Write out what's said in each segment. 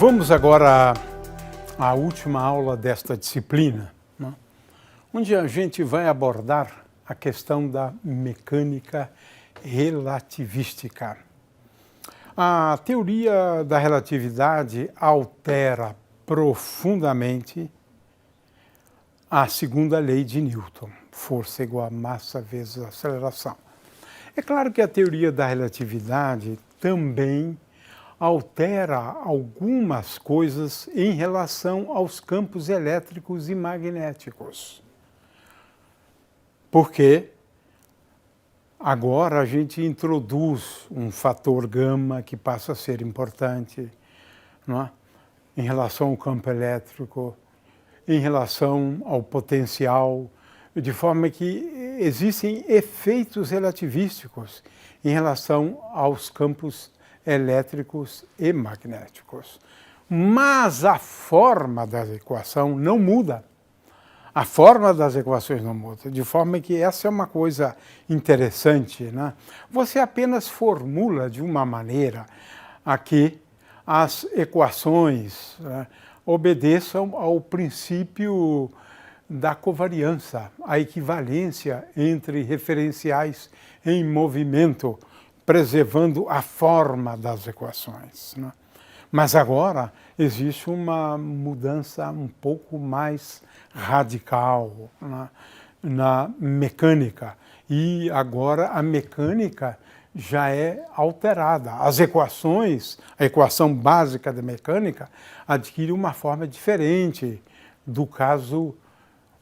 Vamos agora à última aula desta disciplina, né, onde a gente vai abordar a questão da mecânica relativística. A teoria da relatividade altera profundamente a segunda lei de Newton, força igual a massa vezes aceleração. É claro que a teoria da relatividade também altera algumas coisas em relação aos campos elétricos e magnéticos. Porque agora a gente introduz um fator gama que passa a ser importante, não é? Em relação ao campo elétrico, em relação ao potencial, de forma que existem efeitos relativísticos em relação aos campos elétricos e magnéticos. Mas a forma da equação não muda. A forma das equações não muda, de forma que essa é uma coisa interessante, né? Você apenas formula de uma maneira a que as equações, né, obedeçam ao princípio da covariância, a equivalência entre referenciais em movimento, preservando a forma das equações, né? Mas agora existe uma mudança um pouco mais radical, né, na mecânica. E agora a mecânica já é alterada. As equações, a equação básica da mecânica, adquire uma forma diferente do caso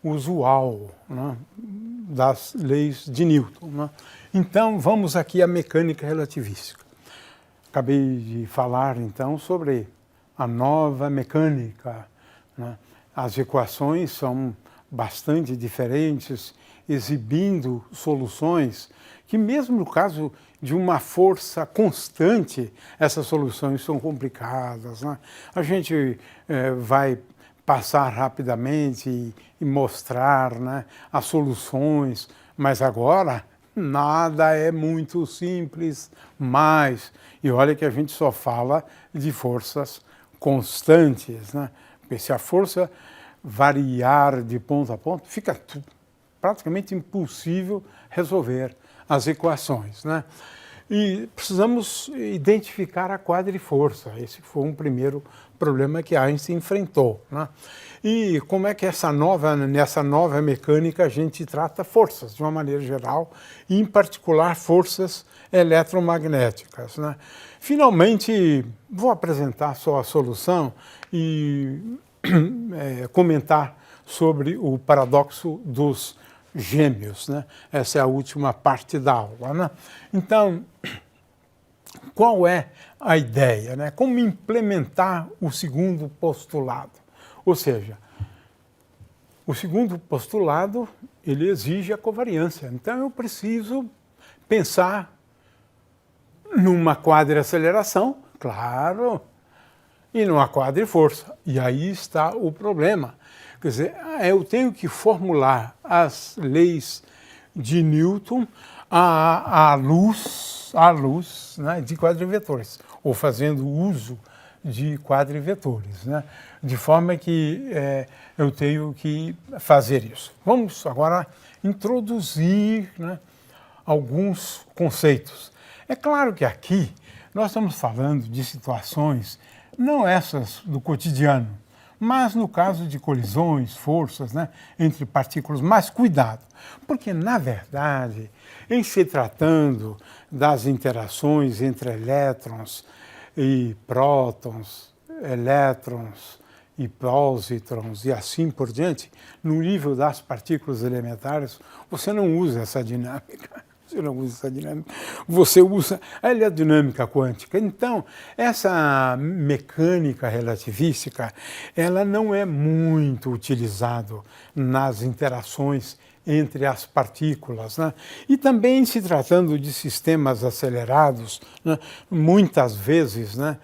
usual, né, das leis de Newton, né? Então, vamos aqui à mecânica relativística. Acabei de falar, então, sobre a nova mecânica, né? As equações são bastante diferentes, exibindo soluções que, mesmo no caso de uma força constante, essas soluções são complicadas, né? A gente vai passar rapidamente e mostrar, né, as soluções, mas agora nada é muito simples mais. E olha que a gente só fala de forças constantes, né? Porque se a força variar de ponto a ponto, fica praticamente impossível resolver as equações, né? E precisamos identificar a quadriforça. Esse foi um primeiro problema que Einstein enfrentou, né? E como é que nessa nova mecânica a gente trata forças, de uma maneira geral, e em particular forças eletromagnéticas, né? Finalmente, vou apresentar só a solução e comentar sobre o paradoxo dos gêmeos, né? Essa é a última parte da aula, né? Então, qual é a ideia, né? Como implementar o segundo postulado? Ou seja, o segundo postulado, ele exige a covariância. Então, eu preciso pensar numa quadriaceleração, claro, e numa quadriforça. E aí está o problema. Quer dizer, eu tenho que formular as leis de Newton à luz, né, de quadrivetores, ou fazendo uso de quadrivetores, né, de forma que eu tenho que fazer isso. Vamos agora introduzir, né, alguns conceitos. É claro que aqui nós estamos falando de situações, não essas do cotidiano, mas no caso de colisões, forças, né, entre partículas, mais cuidado, porque, na verdade, em se tratando das interações entre elétrons e prótons, elétrons e pósitrons e assim por diante, no nível das partículas elementares, você não usa essa dinâmica. Você não usa essa dinâmica, você usa a eletrodinâmica quântica. Então, essa mecânica relativística, ela não é muito utilizada nas interações entre as partículas, né? E também se tratando de sistemas acelerados, né, muitas vezes, né,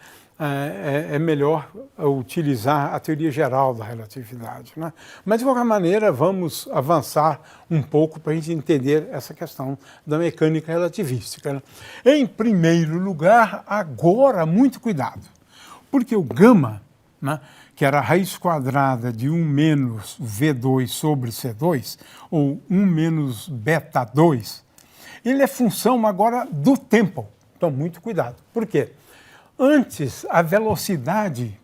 é melhor utilizar a teoria geral da relatividade, né? Mas, de qualquer maneira, vamos avançar um pouco para a gente entender essa questão da mecânica relativística, né? Em primeiro lugar, agora, muito cuidado, porque o gama né, que era a raiz quadrada de 1 menos V2 sobre C2, ou 1 menos beta 2, ele é função agora do tempo. Então, muito cuidado. Por quê? Antes, a velocidade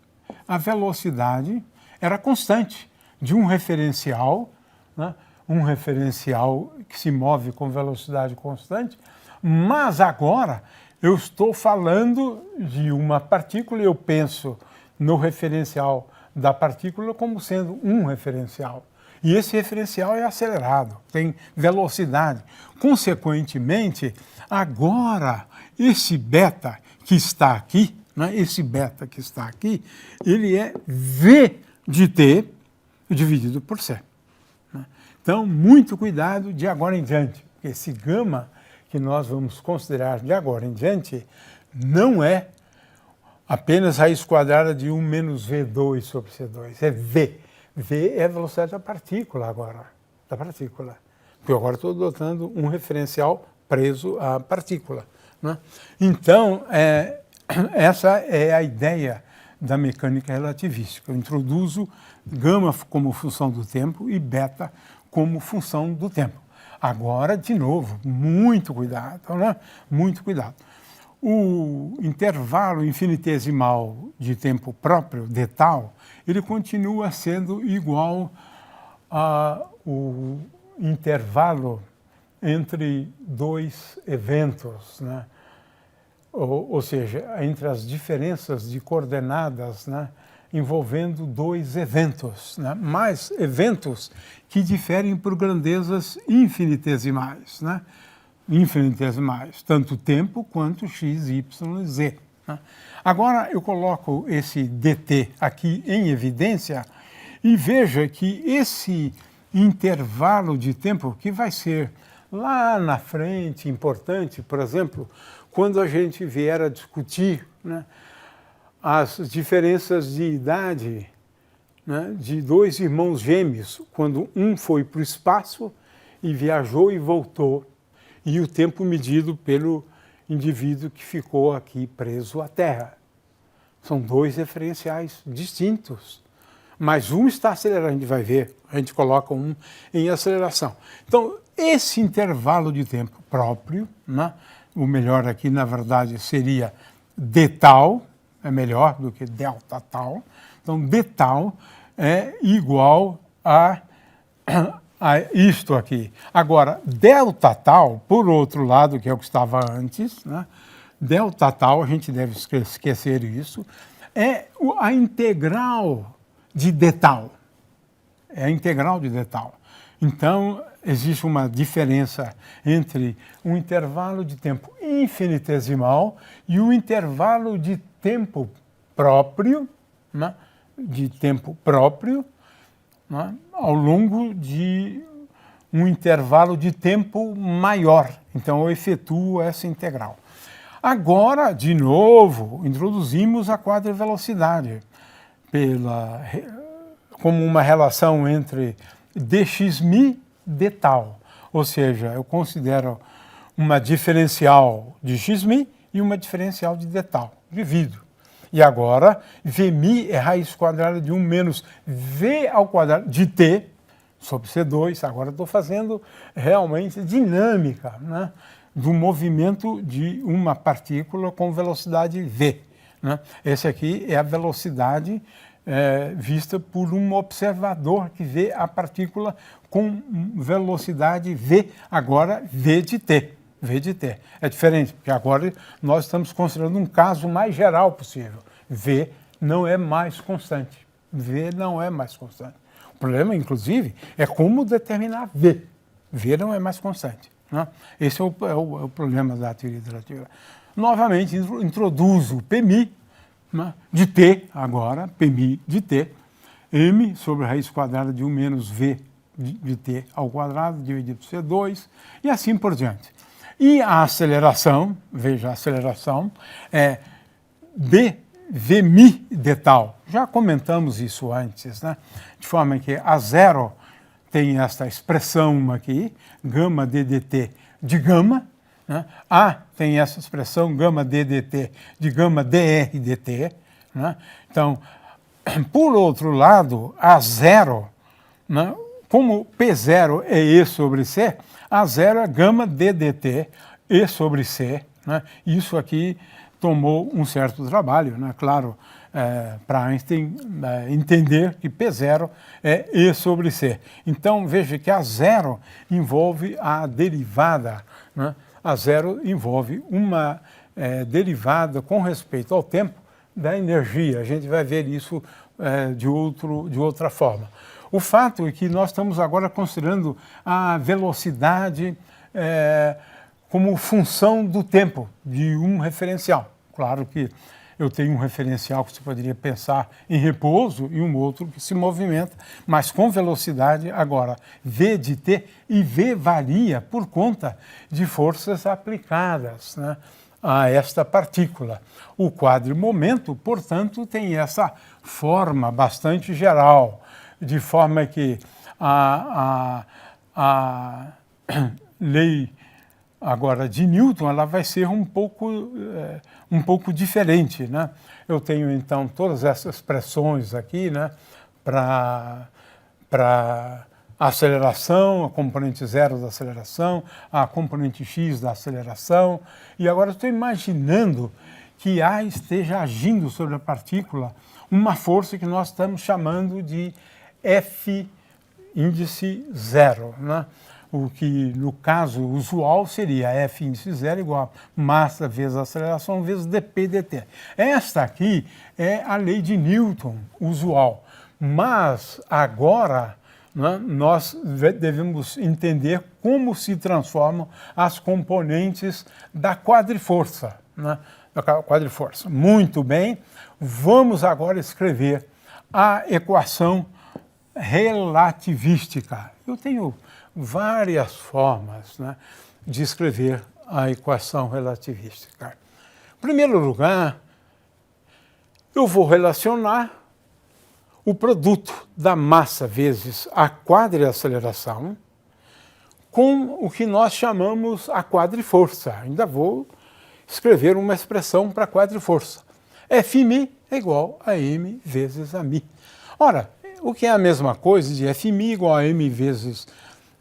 era constante de um referencial, né, um referencial que se move com velocidade constante, mas agora eu estou falando de uma partícula e eu penso no referencial da partícula como sendo um referencial. E esse referencial é acelerado, tem velocidade. Consequentemente, agora esse beta que está aqui, né, ele é V de t dividido por C. Né? Então, muito cuidado de agora em diante, porque esse gama que nós vamos considerar de agora em diante não é apenas raiz quadrada de 1 menos V2 sobre C2, é V. V é a velocidade da partícula agora, da partícula. Porque eu agora estou adotando um referencial preso à partícula. Né? Então, essa é a ideia da mecânica relativística. Eu introduzo gama como função do tempo e beta como função do tempo. Agora, de novo, muito cuidado, né? Muito cuidado. O intervalo infinitesimal de tempo próprio, d tal, ele continua sendo igual ao intervalo entre dois eventos, né? Ou seja, entre as diferenças de coordenadas, né, envolvendo dois eventos, né, mais eventos que diferem por grandezas infinitesimais, né, infinitesimais, tanto tempo quanto x, y e z. Né. Agora eu coloco esse dt aqui em evidência e veja que esse intervalo de tempo que vai ser lá na frente importante, por exemplo, quando a gente vier a discutir, né, as diferenças de idade, né, de dois irmãos gêmeos, quando um foi para o espaço e viajou e voltou, e o tempo medido pelo indivíduo que ficou aqui preso à Terra. São dois referenciais distintos, mas um está acelerando, a gente vai ver, a gente coloca um em aceleração. Então, esse intervalo de tempo próprio, né, o melhor aqui, na verdade, seria d tal, é melhor do que delta tal. Então, d tal é igual a isto aqui. Agora, delta tal, por outro lado, que é o que estava antes, né? Delta tal, a gente deve esquecer isso, é a integral de d tal. É a integral de d tal. Então, existe uma diferença entre um intervalo de tempo infinitesimal e um intervalo de tempo próprio, né, né, ao longo de um intervalo de tempo maior. Então, eu efetuo essa integral. Agora, de novo, introduzimos a quadrivelocidade como uma relação entre dxmi d tal, ou seja, eu considero uma diferencial de xmi e uma diferencial de d tal, divido. E agora, Vmi é raiz quadrada de 1 menos V ao quadrado de t sobre C2. Agora estou fazendo realmente dinâmica, né, do movimento de uma partícula com velocidade v. Né? Esse aqui é a velocidade vista por um observador que vê a partícula com velocidade v, agora v de t. V de t. É diferente, porque agora nós estamos considerando um caso mais geral possível. V não é mais constante. V não é mais constante. O problema, inclusive, é como determinar V. V não é mais constante. Né? Esse é o problema da teoria relativa. Novamente, introduzo o Pmi, né, de t, agora, Pmi de t, m sobre a raiz quadrada de 1 menos V de t ao quadrado, dividido por C2, e assim por diante. E a aceleração, veja, a aceleração é Vmi de tal. Já comentamos isso antes, né? De forma que a zero tem esta expressão aqui, gama d dt de gama, né? A tem essa expressão, gama d dt de gama dr dt. Né? Então, Por outro lado, A0, né, como P0 é E sobre C, A0 é gama d dt E sobre C. Né? Isso aqui tomou um certo trabalho, né? Claro, para Einstein entender que P0 é E sobre C. Então, veja que A0 envolve a derivada, né? A0 envolve uma derivada com respeito ao tempo da energia. A gente vai ver isso de outra forma. O fato é que nós estamos agora considerando a velocidade como função do tempo de um referencial. Claro que eu tenho um referencial que você poderia pensar em repouso e um outro que se movimenta, mas com velocidade. Agora, V de t, e V varia por conta de forças aplicadas, né, a esta partícula. O quadrimomento, portanto, tem essa forma bastante geral, de forma que a lei agora de Newton ela vai ser um pouco diferente, né? Eu tenho então todas essas pressões aqui, né, para aceleração, a componente zero da aceleração, a componente x da aceleração, e agora estou imaginando que A esteja agindo sobre a partícula uma força que nós estamos chamando de F índice zero, né? O que, no caso usual, seria F índice zero igual a massa vezes a aceleração vezes dp dt. Esta aqui é a lei de Newton usual, mas agora, né, nós devemos entender como se transformam as componentes da quadriforça, né? Da quadriforça. Muito bem, vamos agora escrever a equação relativística. Eu tenho várias formas, né, de escrever a equação relativística. Em primeiro lugar, eu vou relacionar o produto da massa vezes a quadriaceleração com o que nós chamamos a quadriforça. Ainda vou escrever uma expressão para a quadriforça. Fmi é igual a m vezes a mi. Ora, o que é a mesma coisa de Fmi igual a m vezes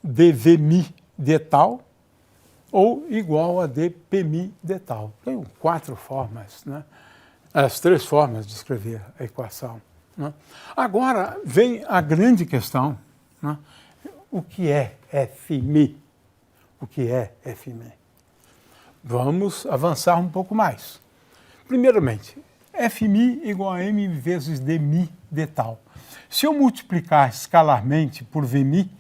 dvmi de tal ou igual a dpmi de tal. Tenho 4 formas, né? As 3 formas de escrever a equação, né? Agora vem a grande questão, né? O que é Fmi? O que é Fmi? Vamos avançar um pouco mais. Primeiramente, Fmi igual a m vezes dmi de tal. Se eu multiplicar escalarmente por Vmi,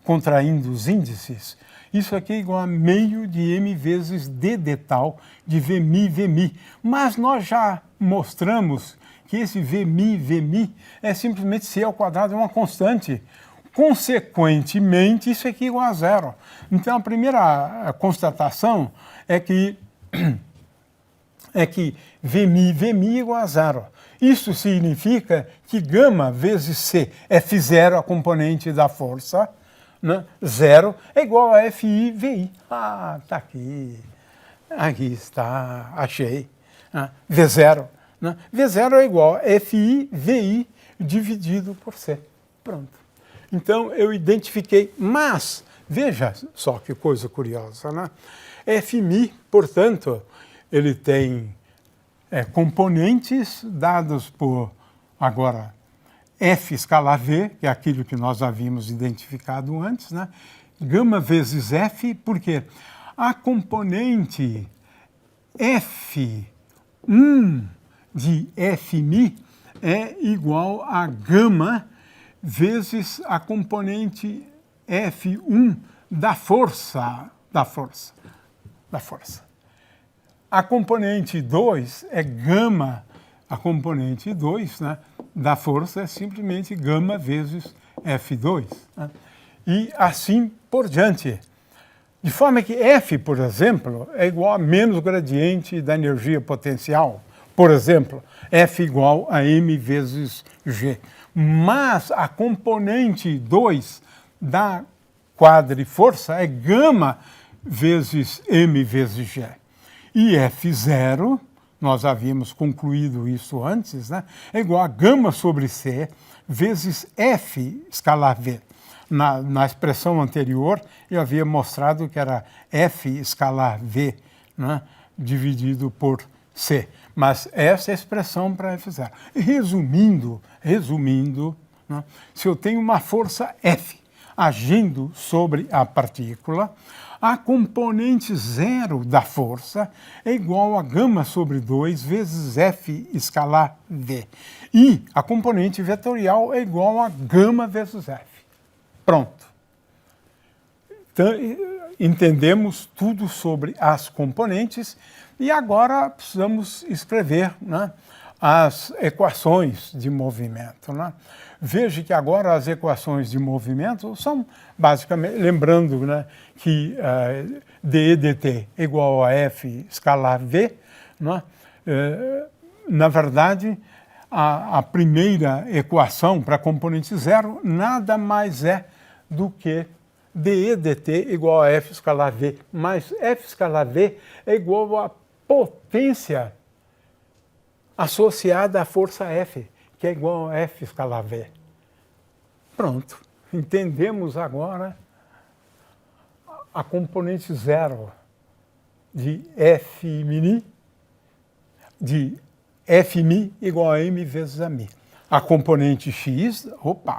contraindo os índices, isso aqui é igual a meio de m vezes d de tal de Vmi. Mas nós já mostramos que esse Vmi é simplesmente c ao quadrado, é uma constante. Consequentemente, isso aqui é igual a zero. Então, a primeira constatação é que Vmi é igual a zero. Isso significa que gama vezes c, F0, a componente da força, né, zero, é igual a FI-VI. Ah, está aqui. Aqui está, achei. V0. Né? V0 é igual a FI-VI dividido por C. Pronto. Então, eu identifiquei, mas, veja só que coisa curiosa, né? Fmi, portanto, ele tem componentes dados por, agora, F escalar V, que é aquilo que nós havíamos identificado antes, né? Gama vezes F, porque a componente F1 de Fmi é igual a gama vezes a componente F1 da força. A componente 2 é gama, a componente 2, né, da força é simplesmente gama vezes F2. Né? E assim por diante. De forma que F, por exemplo, é igual a menos gradiente da energia potencial. Por exemplo, F igual a m vezes g. Mas a componente 2 da quadriforça é gama vezes m vezes g. E F0 nós havíamos concluído isso antes, né? É igual a gama sobre C vezes F escalar V. Na expressão anterior, eu havia mostrado que era F escalar V, né, dividido por C. Mas essa é a expressão para F0. Resumindo, né, se eu tenho uma força F agindo sobre a partícula, a componente zero da força é igual a gama sobre 2 vezes F escalar V. E a componente vetorial é igual a gama vezes F. Pronto. Então, entendemos tudo sobre as componentes e agora precisamos escrever, né, as equações de movimento, né? Veja que agora as equações de movimento são basicamente, lembrando, né, que dE dt é igual a F escalar V, né? Na verdade, a primeira equação para a componente zero nada mais é do que dE dt igual a F escalar V, mas F escalar V é igual a potência associada à força F, que é igual a F escalar V. Pronto, entendemos agora a componente zero de Fmi igual a m vezes a mi. A componente x,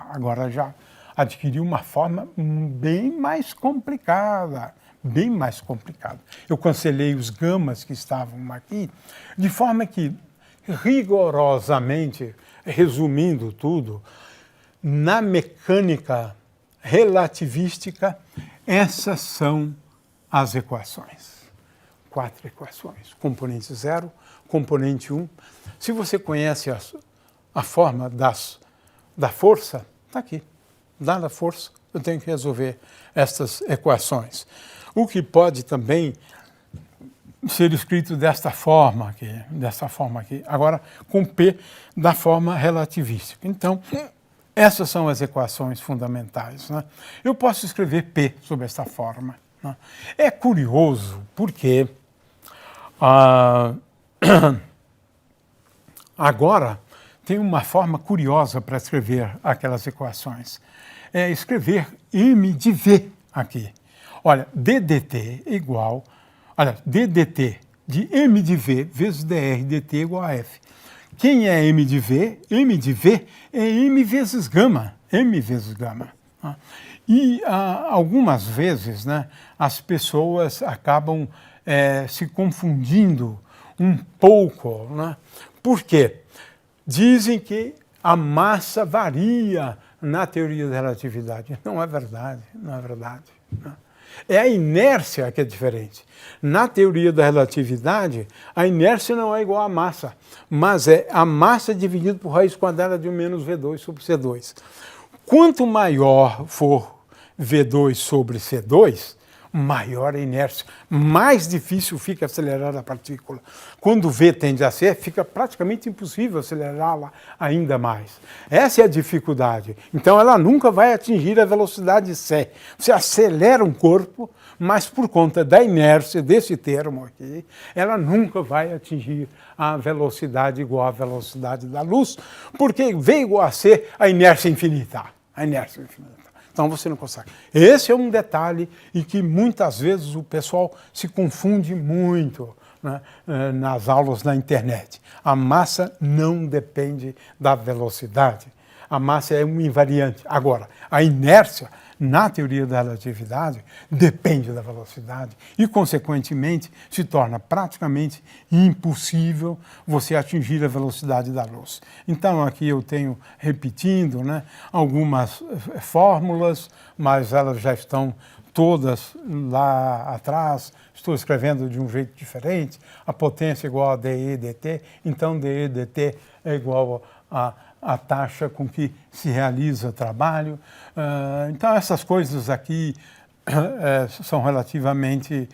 agora já adquiriu uma forma bem mais complicada, bem mais complicada. Eu cancelei os gamas que estavam aqui, de forma que, rigorosamente, resumindo tudo, na mecânica relativística, essas são as equações. 4 equações. Componente 0, componente 1. Se você conhece a forma da força, está aqui. Dada a força, eu tenho que resolver estas equações. O que pode também ser escrito desta forma aqui, agora com P da forma relativística. Então, essas são as equações fundamentais, né? Eu posso escrever P sob esta forma, né? É curioso porque agora tem uma forma curiosa para escrever aquelas equações. É escrever m de v aqui. Olha, ddt igual, ddt de m de v vezes dr dt igual a f. Quem é m de v? M de v é m vezes gama, m vezes gama. E algumas vezes, né, as pessoas acabam se confundindo um pouco, né? Por quê? Dizem que a massa varia na teoria da relatividade. Não é verdade, não é verdade. É a inércia que é diferente. Na teoria da relatividade, a inércia não é igual à massa, mas é a massa dividida por raiz quadrada de 1 menos V2 sobre C2. Quanto maior for V2 sobre C2, maior a inércia, mais difícil fica acelerar a partícula. Quando V tende a C, fica praticamente impossível acelerá-la ainda mais. Essa é a dificuldade. Então ela nunca vai atingir a velocidade C. Você acelera um corpo, mas por conta da inércia desse termo aqui, ela nunca vai atingir a velocidade igual à velocidade da luz, porque V igual a C, a inércia é infinita. A inércia é infinita. Então você não consegue. Esse é um detalhe em que muitas vezes o pessoal se confunde muito, né, nas aulas na internet. A massa não depende da velocidade. A massa é um invariante. Agora, a inércia, na teoria da relatividade, depende da velocidade e, consequentemente, se torna praticamente impossível você atingir a velocidade da luz. Então, aqui eu tenho, repetindo, né, algumas fórmulas, mas elas já estão todas lá atrás. Estou escrevendo de um jeito diferente. A potência é igual a dE dt, então dE dt é igual a taxa com que se realiza o trabalho. Então, essas coisas aqui são relativamente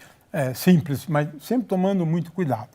simples, mas sempre tomando muito cuidado.